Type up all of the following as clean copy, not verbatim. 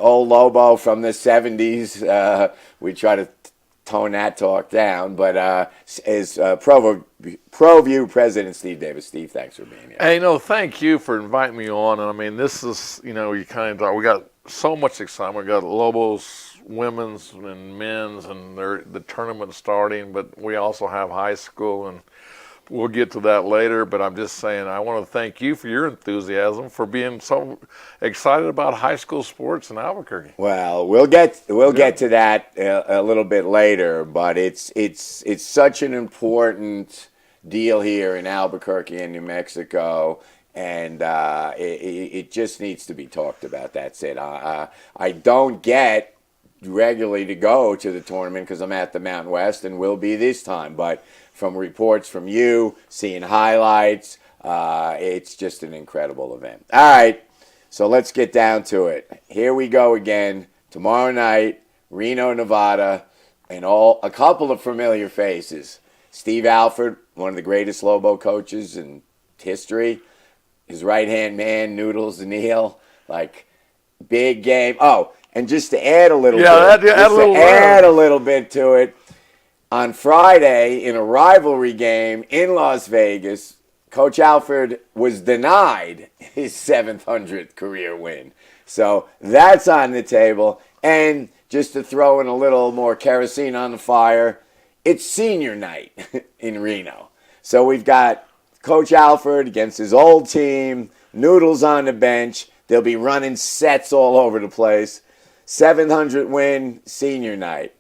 old Lobo from the 70s. We try to tone that talk down, but is ProView President Steve Davis. Steve, thanks for being here. Hey, no, thank you for inviting me on. And I mean, this is, you kind of talk, we got so much excitement. We got Lobos women's and men's, and the tournament starting, but we also have high school, and we'll get to that later. But I'm just saying, I want to thank you for your enthusiasm, for being so excited about high school sports in Albuquerque. Well, we'll get to that a little bit later, but it's such an important deal here in Albuquerque and New Mexico, and it just needs to be talked about. That's it. I don't get regularly to go to the tournament because I'm at the Mountain West and will be this time, but from reports from you, seeing highlights, it's just an incredible event. All right, so let's get down to it. Here we go again. Tomorrow night, Reno, Nevada, and a couple of familiar faces. Steve Alford, one of the greatest Lobo coaches in history. His right-hand man, Noodles Neal, big game. Oh, and just to add a little add a little bit to it, on Friday in a rivalry game in Las Vegas, Coach Alford was denied his 700th career win. So that's on the table. And just to throw in a little more kerosene on the fire, it's senior night in Reno. So we've got Coach Alford against his old team, Noodles on the bench. They'll be running sets all over the place. 700 win, senior night.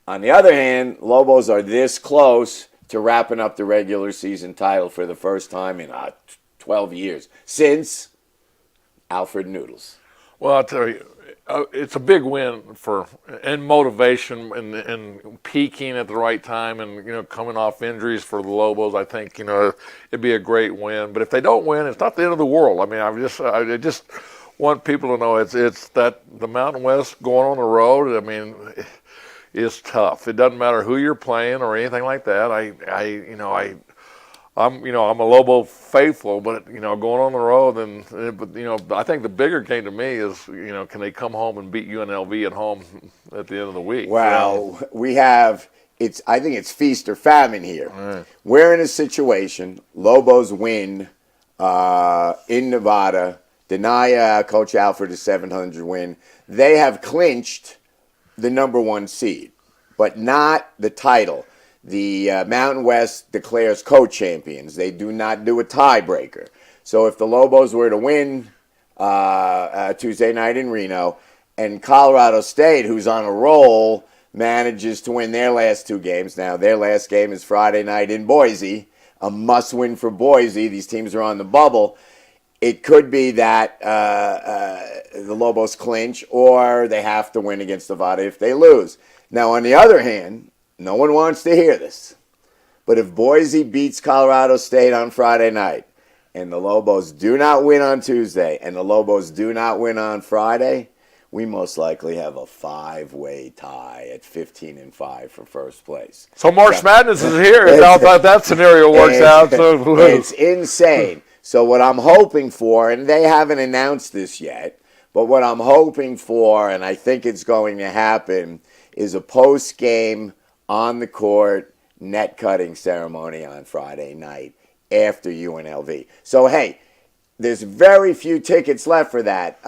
On the other hand, Lobos are this close to wrapping up the regular season title for the first time in 12 years since Alfred Noodles. Well, I'll tell you, it's a big win and motivation and peaking at the right time, and coming off injuries for the Lobos. I think it'd be a great win. But if they don't win, it's not the end of the world. I mean, I just want people to know it's that the Mountain West going on the road. I mean, is tough. It doesn't matter who you're playing or anything like that. I'm a Lobo faithful, but going on the road, and I think the bigger game to me is can they come home and beat UNLV at home at the end of the week? Well, I think it's feast or famine here. Right. We're in a situation. Lobos win in Nevada, deny Coach Alford a 700 win. They have clinched the number one seed, but not the title. The Mountain West declares co-champions. They do not do a tiebreaker. So if the Lobos were to win Tuesday night in Reno, and Colorado State, who's on a roll, manages to win their last two games. Now, their last game is Friday night in Boise, a must-win for Boise. These teams are on the bubble. It could be that the Lobos clinch, or they have to win against Nevada if they lose. Now, on the other hand, no one wants to hear this, but if Boise beats Colorado State on Friday night, and the Lobos do not win on Tuesday, and the Lobos do not win on Friday, we most likely have a five-way tie at 15-5 for first place. So March Madness is here. If that scenario works out. So it's insane. So what I'm hoping for, and they haven't announced this yet, but what I'm hoping for, and I think it's going to happen, is a post-game on-the-court net-cutting ceremony on Friday night after UNLV. So, hey, there's very few tickets left for that.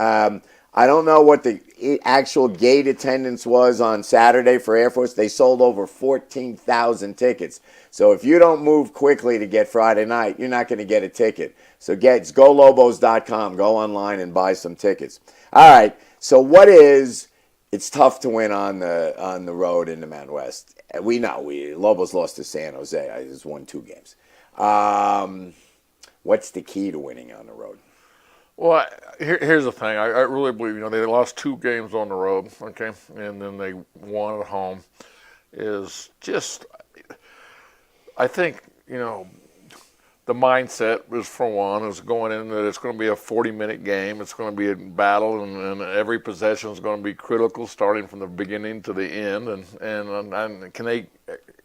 I don't know what the actual gate attendance was on Saturday for Air Force. They sold over 14,000 tickets. So if you don't move quickly to get Friday night, you're not going to get a ticket. So it's golobos.com. Go online and buy some tickets. All right. So it's tough to win on the road in the Mountain West. We know Lobos lost to San Jose. I just won 2 games. What's the key to winning on the road? Well, here's the thing. I really believe, they lost 2 games on the road, okay, and then they won at home. I think, the mindset is, for one, is going in that it's going to be a 40-minute game. It's going to be a battle, and every possession is going to be critical, starting from the beginning to the end. And can they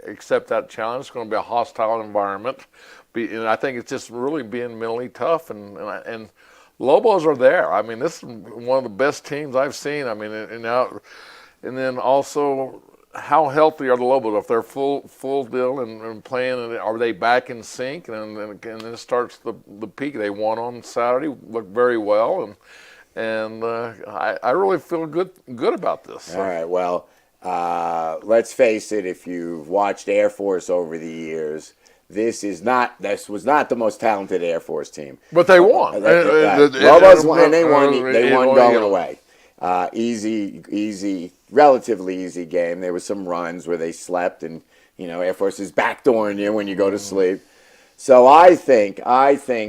accept that challenge? It's going to be a hostile environment. And I think it's just really being mentally tough. And Lobos are there. I mean, this is one of the best teams I've seen. I mean, and then also, how healthy are the Lobos? If they're full deal and playing, and are they back in sync? And then it starts the peak. They won on Saturday, looked very well, and I really feel good about this. All right, well, let's face it. If you've watched Air Force over the years, this was not the most talented Air Force team. But they won. Lobos won, and they won going away. Relatively easy game. There were some runs where they slept, and Air Force is backdooring you when you go to sleep. So I think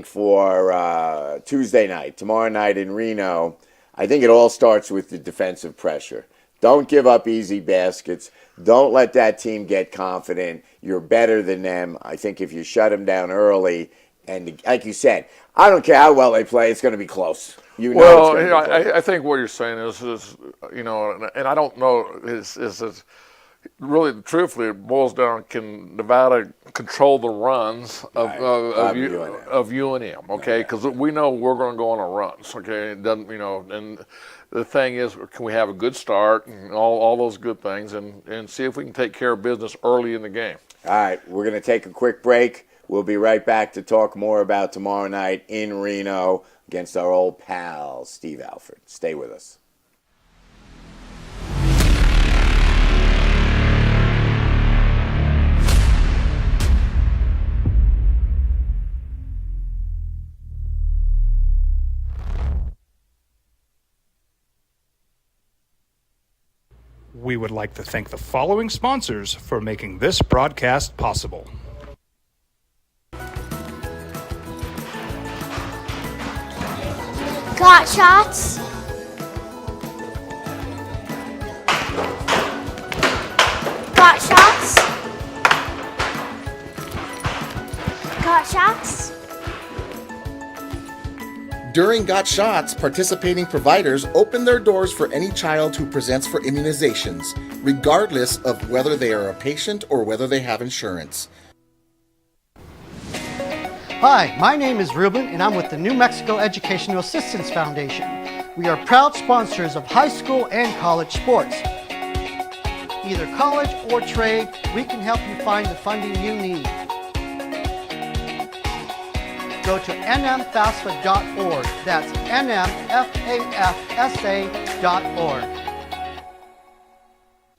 for Tuesday night, tomorrow night in Reno, I think it all starts with the defensive pressure. Don't give up easy baskets. Don't let that team get confident. You're better than them. I think if you shut them down early, and like you said, I don't care how well they play, it's going to be close. I think what you're saying is and I don't know, is really, truthfully, it boils down, can Nevada control the runs of UNM, okay? Because we know we're going to go on a run, okay? It doesn't, and the thing is, can we have a good start and all those good things and see if we can take care of business early in the game. All right, we're going to take a quick break. We'll be right back to talk more about tomorrow night in Reno against our old pal, Steve Alford. Stay with us. We would like to thank the following sponsors for making this broadcast possible. Got shots? Got shots? Got shots? During Got Shots, participating providers open their doors for any child who presents for immunizations, regardless of whether they are a patient or whether they have insurance. Hi, my name is Ruben, and I'm with the New Mexico Educational Assistance Foundation. We are proud sponsors of high school and college sports. Either college or trade, we can help you find the funding you need. Go to nmfafsa.org. That's nmfafsa.org.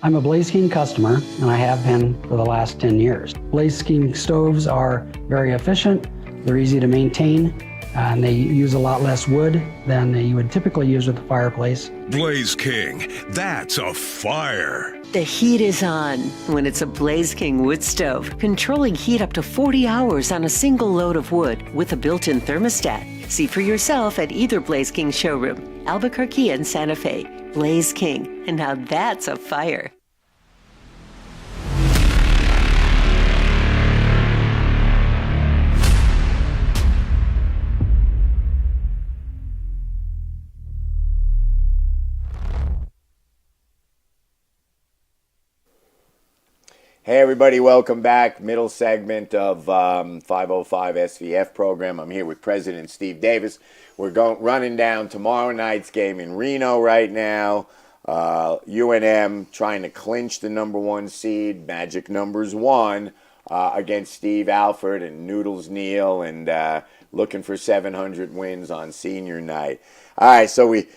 I'm a Blaze King customer, and I have been for the last 10 years. Blaze King stoves are very efficient, they're easy to maintain, and they use a lot less wood than you would typically use with a fireplace. Blaze King, that's a fire. The heat is on when it's a Blaze King wood stove, controlling heat up to 40 hours on a single load of wood with a built-in thermostat. See for yourself at either Blaze King showroom, Albuquerque and Santa Fe. Blaze King, and now that's a fire. Hey everybody, welcome back. Middle segment of 505 SVF program. I'm here with President Steve Davis. We're running down tomorrow night's game in Reno right now. UNM trying to clinch the number one seed, magic numbers 1, against Steve Alford and Noodles Neal, and looking for 700 wins on senior night. All right, so we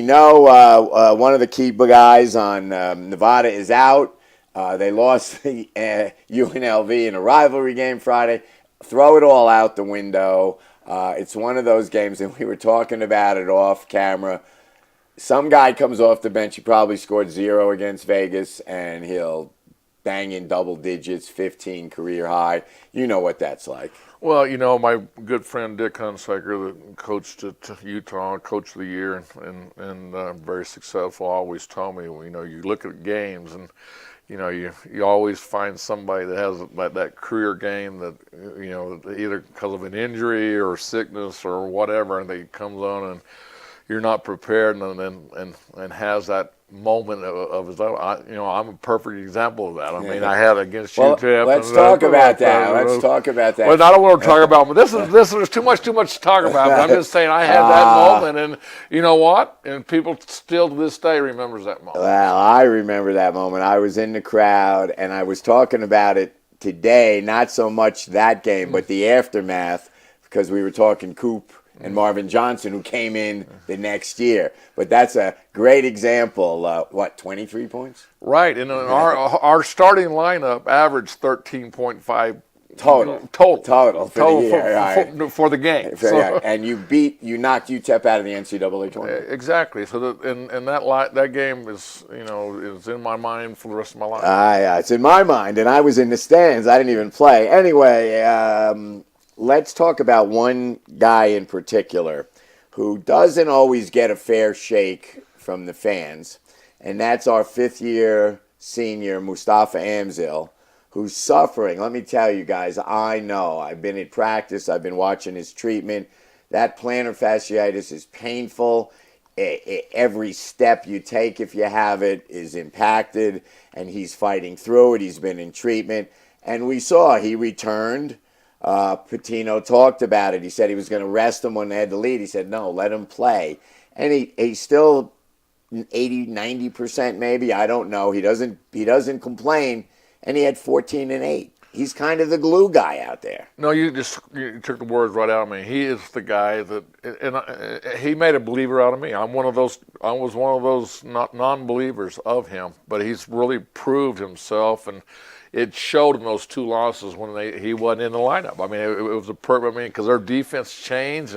know one of the key guys on Nevada is out. They lost the UNLV in a rivalry game Friday. Throw it all out the window. It's one of those games, and we were talking about it off camera. Some guy comes off the bench. He probably scored 0 against Vegas, and he'll bang in double digits, 15 career high. You know what that's like. Well, my good friend Dick Hunsaker, that coached at Utah, Coach of the Year, and very successful, always told me, you look at games and you always find somebody that has that career game that, either because of an injury or sickness or whatever, and they comes on and, you're not prepared, and has that moment of his own. I'm a perfect example of that. I mean, I had against Well, UTEP. let's talk about that. Let's talk about that. Well, I don't want to talk about, but there's too much to talk about. But I'm just saying, I had that moment, and you know what? And people still to this day remembers that moment. Well, I remember that moment. I was in the crowd, and I was talking about it today. Not so much that game, but the aftermath, because we were talking Coop and Marvin Johnson, who came in the next year. But that's a great example. 23 points? Right, and our starting lineup averaged 13.5 total for the year, right. for the game. And you knocked UTEP out of the NCAA tournament. Exactly. So that game is is in my mind for the rest of my life. Yeah, it's in my mind, and I was in the stands. I didn't even play. Anyway, let's talk about one guy in particular who doesn't always get a fair shake from the fans, and that's our fifth-year senior, Mustafa Amzil, who's suffering. Let me tell you guys, I know. I've been at practice. I've been watching his treatment. That plantar fasciitis is painful. Every step you take, if you have it, is impacted, and he's fighting through it. He's been in treatment, and we saw he returned. Patino talked about it. He said he was going to rest him when they had the lead. He said, no, let him play. And he's still 80, 90% maybe. I don't know. He doesn't complain. And he had 14 and 8. He's kind of the glue guy out there. No, you took the words right out of me. He is the guy that, and he made a believer out of me. I was one of those non-believers of him, but he's really proved himself, and it showed in those two losses when he wasn't in the lineup. I mean, it was a perfect, because their defense changed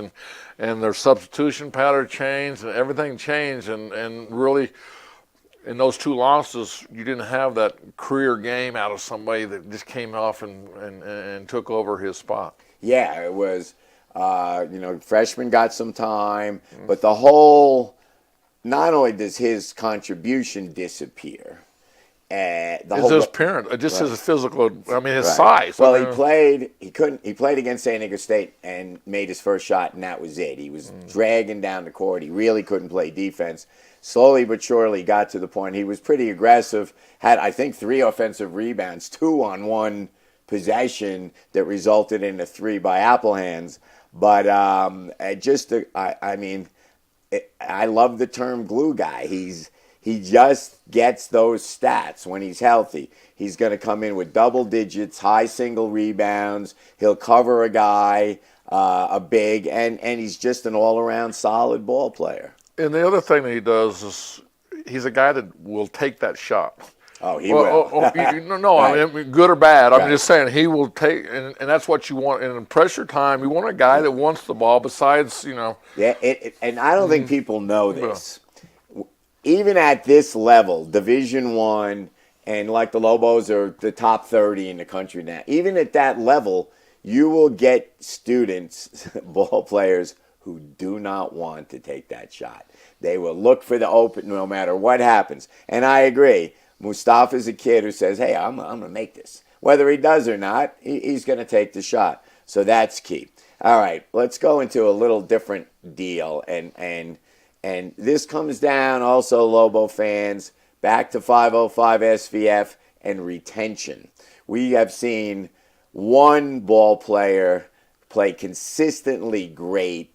and their substitution pattern changed and everything changed, and really in those two losses, you didn't have that career game out of somebody that just came off and took over his spot. Yeah, it was, freshman got some time, but the whole, not only does his contribution disappear, his appearance, just his physical, his size. Well, he played against San Diego State and made his first shot, and that was it. He was dragging down the court. He really couldn't play defense. Slowly but surely got to the point. He was pretty aggressive, had, I think, 3 offensive rebounds, 2 on one possession that resulted in a 3 by Applehands. But I love the term glue guy. He just gets those stats when he's healthy. He's going to come in with double digits, high single rebounds. He'll cover a guy, a big, and he's just an all-around solid ball player. And the other thing that he does is he's a guy that will take that shot. Oh, he will. No, Right. I mean, good or bad. Right. I'm just saying he will take, and that's what you want. In pressure time, you want a guy that wants the ball besides, Yeah, and I don't think people know this. Even at this level, Division I, and like the Lobos are the top 30 in the country now, even at that level, you will get students, ball players, who do not want to take that shot. They will look for the open no matter what happens. And I agree. Mustafa's a kid who says, hey, I'm going to make this. Whether he does or not, he's going to take the shot. So that's key. All right, let's go into a little different deal. And this comes down also, Lobo fans, back to 505 SVF and retention. We have seen one ball player play consistently great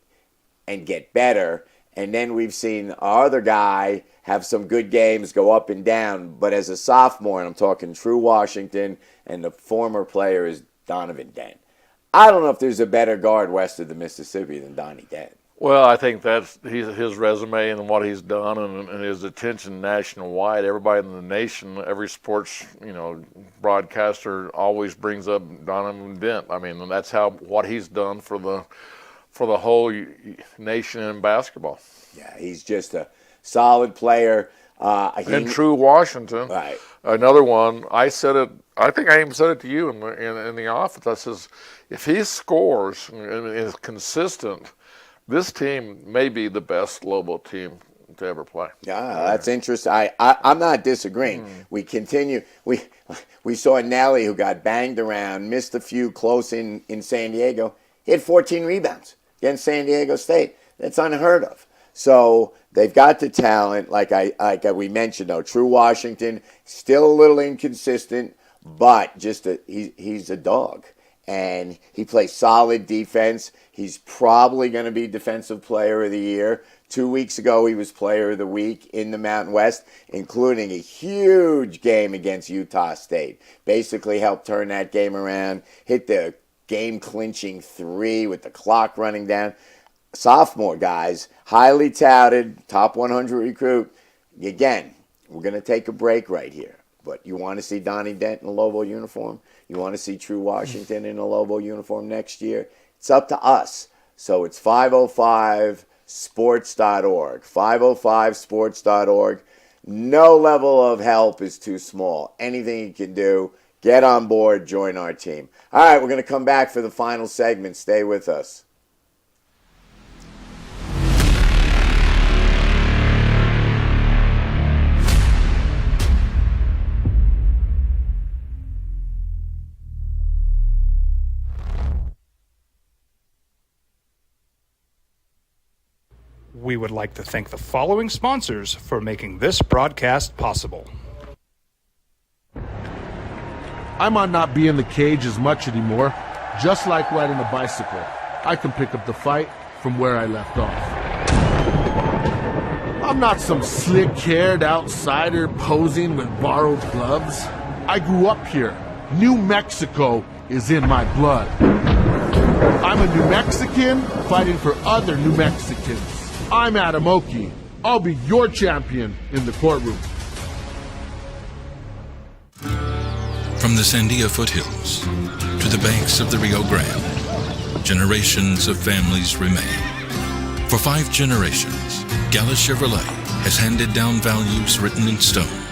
and get better, and then we've seen our other guy have some good games, go up and down, but as a sophomore, and I'm talking True Washington, and the former player is Donovan Dent. I don't know if there's a better guard west of the Mississippi than Donnie Dent. Well, I think that's his resume and what he's done and his attention nationwide. Everybody in the nation, every sports broadcaster always brings up Donovan Dent. I mean, that's what he's done for the whole nation in basketball. Yeah, he's just a solid player. And True Washington, right? Another one. I said it. I think I even said it to you in the office. I says, if he scores and is consistent, this team may be the best Lobo team to ever play. Yeah, that's interesting. I'm not disagreeing. We continue. We saw Nelly, who got banged around, missed a few close in San Diego. He had 14 rebounds against San Diego State. That's unheard of. So they've got the talent, like we mentioned, though. True Washington, still a little inconsistent, but he's a dog. And he plays solid defense. He's probably going to be Defensive Player of the Year. 2 weeks ago, he was Player of the Week in the Mountain West, including a huge game against Utah State. Basically helped turn that game around, hit the game-clinching 3 with the clock running down. Sophomore, guys, highly touted, top 100 recruit. Again, we're going to take a break right here. But you want to see Donnie Dent in a Lobo uniform? You want to see True Washington in a Lobo uniform next year? It's up to us. So it's 505sports.org. 505sports.org. No level of help is too small. Anything you can do, get on board, join our team. All right, we're going to come back for the final segment. Stay with us. We would like to thank the following sponsors for making this broadcast possible. I might not be in the cage as much anymore. Just like riding a bicycle, I can pick up the fight from where I left off. I'm not some slick-haired outsider posing with borrowed gloves. I grew up here. New Mexico is in my blood. I'm a New Mexican fighting for other New Mexicans. I'm Adam Oki. I'll be your champion in the courtroom. From the Sandia foothills to the banks of the Rio Grande, generations of families remain. For 5 generations, Gallus Chevrolet has handed down values written in stone,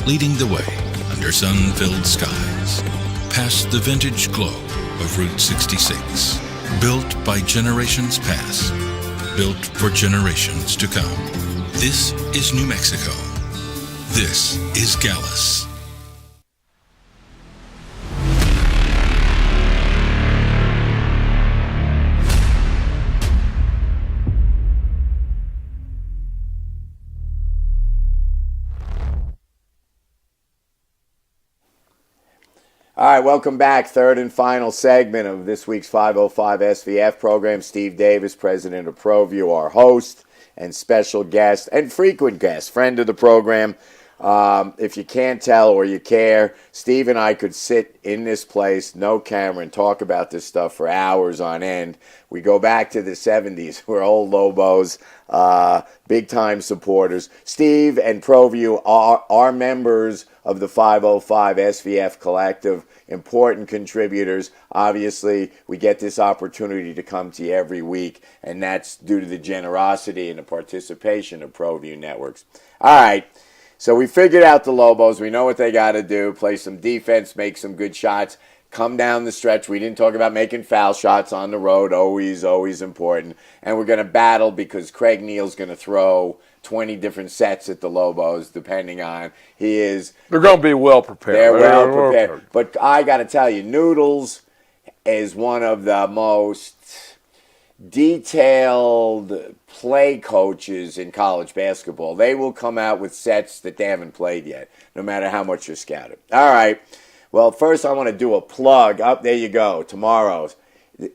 leading the way under sun-filled skies, past the vintage glow of Route 66, built by generations past, built for generations to come. This is New Mexico. This is Gallus. All right, welcome back. Third and final segment of this week's 505 SVF program. Steve Davis, president of ProView, our host and special guest and frequent guest, friend of the program. If you can't tell or you care, Steve and I could sit in this place, no camera, and talk about this stuff for hours on end. We go back to the 70s. We're old Lobos, big-time supporters. Steve and ProView are members of the 505 SVF Collective, important contributors. Obviously, we get this opportunity to come to you every week, and that's due to the generosity and the participation of ProView Networks. All right, so we figured out the Lobos. We know what they got to do, play some defense, make some good shots, come down the stretch. We didn't talk about making foul shots on the road, always important. And we're going to battle because Craig Neal's going to throw 20 different sets at the Lobos, depending on They're going to be well prepared. They're well prepared. But I got to tell you, Noodles is one of the most detailed play coaches in college basketball. They will come out with sets that they haven't played yet, no matter how much you're scouted. All right. Well, first I want to do a plug. Up there you go. Tomorrow's.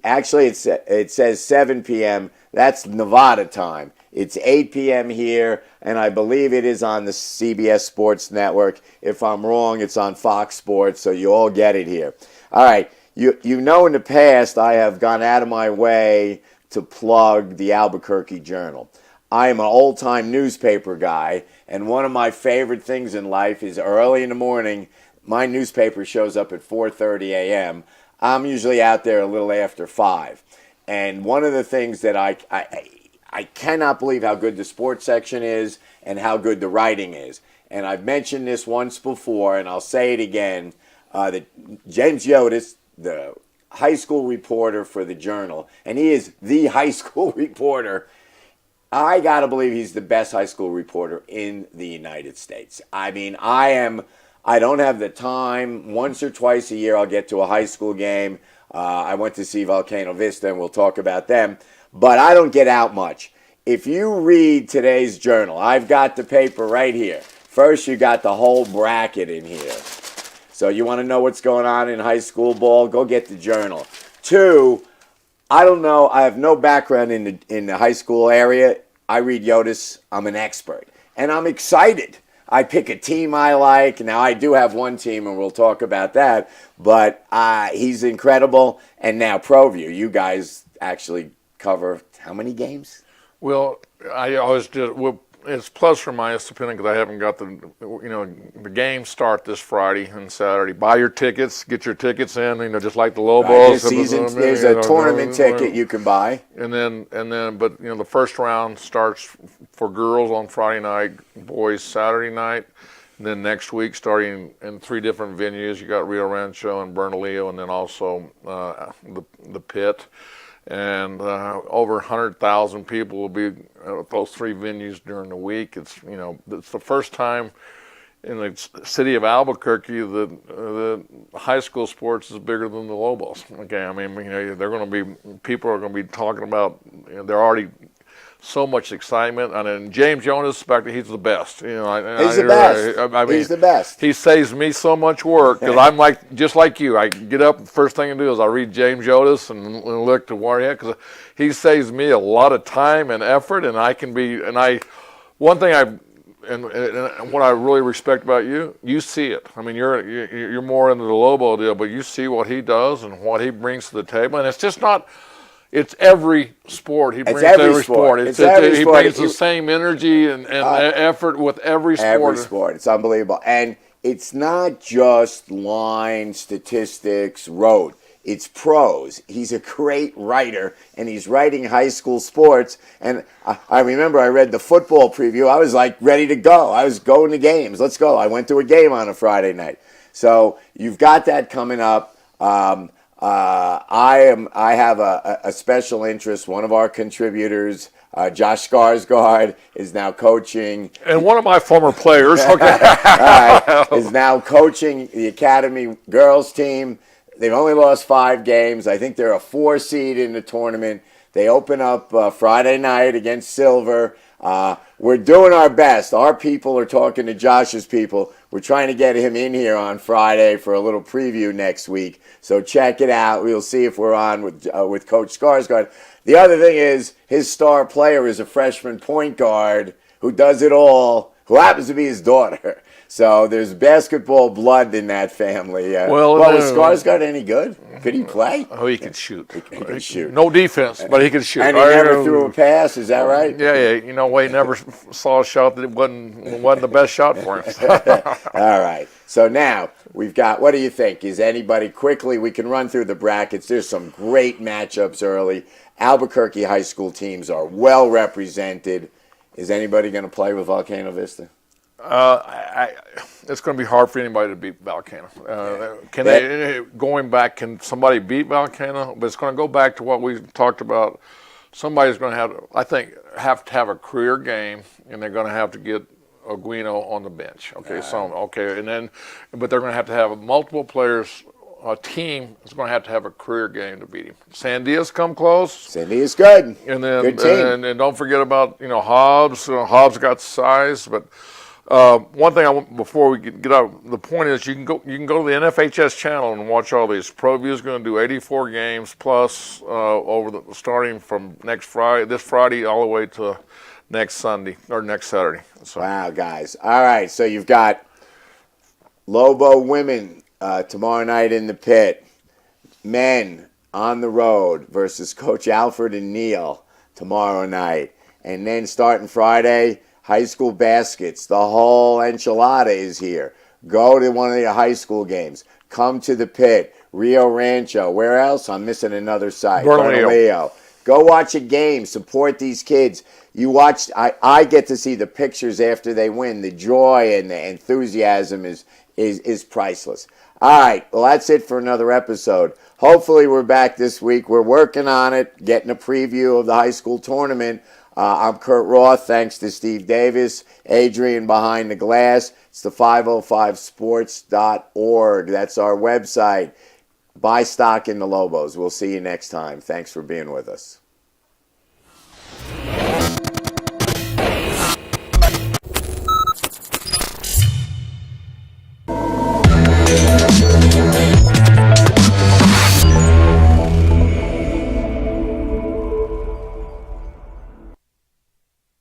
Actually, it says 7 p.m. That's Nevada time. It's 8 p.m. here, and I believe it is on the CBS Sports Network. If I'm wrong, it's on Fox Sports, so you all get it here. All right. You know in the past I have gone out of my way to plug the Albuquerque Journal. I am an old-time newspaper guy, and one of my favorite things in life is early in the morning, my newspaper shows up at 4:30 a.m. I'm usually out there a little after 5. And one of the things that I cannot believe how good the sports section is and how good the writing is. And I've mentioned this once before, and I'll say it again, that James Yotis, the high school reporter for the Journal, and he is the high school reporter. I got to believe he's the best high school reporter in the United States. I mean, I don't have the time. Once or twice a year I'll get to a high school game. I went to see Volcano Vista, and we'll talk about them. But I don't get out much. if you read today's journal, I've got the paper right here. First, you got the whole bracket in here. So you want to know what's going on in high school ball? Go get the journal. 2, I don't know. I have no background in the high school area. I read Yodis. I'm an expert. And I'm excited. I pick a team I like. Now, I do have one team, and we'll talk about that. But he's incredible. And now ProView. You guys actually cover how many games? Well, I always did. Well, it's plus or minus depending because I haven't got the games start this Friday and Saturday. Buy your tickets, get your tickets in. Just like the Lobos. There's a tournament ticket you can buy. And then, but the first round starts for girls on Friday night, boys Saturday night. And then next week, starting in 3 different venues, you got Rio Rancho and Bernalillo, and then also the Pit. And over 100,000 people will be at those 3 venues during the week. It's it's the first time in the city of Albuquerque that the high school sports is bigger than the Lobos. Okay, I mean people are going to be talking about. They're already so much excitement, and then James Jonas, he's the best. He's the best. I mean, he's the best. He saves me so much work because I'm just like you. I get up, the first thing I do is I read James Jonas and look to where he is, because he saves me a lot of time and effort, and one thing and what I really respect about you, you see it. I mean, you're more into the Lobo deal, but you see what he does and what he brings to the table, and it's just not. It's every sport he brings to every sport. He brings the same energy and effort with every sport. Every sport. It's unbelievable. And it's not just line, statistics, road. It's prose. He's a great writer, and he's writing high school sports. And I remember I read the football preview. I was like ready to go. I was going to games. Let's go. I went to a game on a Friday night. So you've got that coming up. I have a special interest. One of our contributors, Josh Skarsgård, is now coaching. And one of my former players, is now coaching the Academy girls team. They've only lost 5 games. I think they're a 4 seed in the tournament. They open up Friday night against Silver. We're doing our best. Our people are talking to Josh's people. We're trying to get him in here on Friday for a little preview next week. So check it out. We'll see if we're on with Coach Skarsgård. The other thing is his star player is a freshman point guard who does it all, who happens to be his daughter. So there's basketball blood in that family. Was Skarsgård any good? Could he play? Oh, he could shoot. He could shoot. No defense, but he could shoot. And he never threw a pass. Is that right? Yeah. He never saw a shot that wasn't the best shot for him. All right. So now we've got. What do you think? Is anybody quickly? We can run through the brackets. There's some great matchups early. Albuquerque high school teams are well represented. Is anybody going to play with Volcano Vista? It's going to be hard for anybody to beat Volcano. Can somebody beat Volcano? But it's going to go back to what we talked about. Somebody's going to have to have a career game, and they're going to have to get Aguino on the bench. Okay, but they're going to have multiple players. A team is going to have a career game to beat him. Sandia's come close. Sandia's good. And then good team. And don't forget about Hobbs. Hobbs got size, but. One thing before we get out, the point is you can go to the NFHS channel and watch all these. ProView is going to do 84 games plus starting from this Friday all the way to next Sunday or next Saturday. So. Wow, guys! All right, so you've got Lobo women tomorrow night in the Pit, men on the road versus Coach Alfred and Neil tomorrow night, and then starting Friday. High school baskets, the whole enchilada is here. Go to one of the high school games. Come to the Pit, Rio Rancho. Where else? I'm missing another site. Bernalillo. Go watch a game. Support these kids. You watch. I get to see the pictures after they win. The joy and the enthusiasm is priceless. All right. Well, that's it for another episode. Hopefully, we're back this week. We're working on it, getting a preview of the high school tournament. I'm Kurt Roth. Thanks to Steve Davis, Adrian behind the glass. It's the 505sports.org. That's our website. Buy stock in the Lobos. We'll see you next time. Thanks for being with us.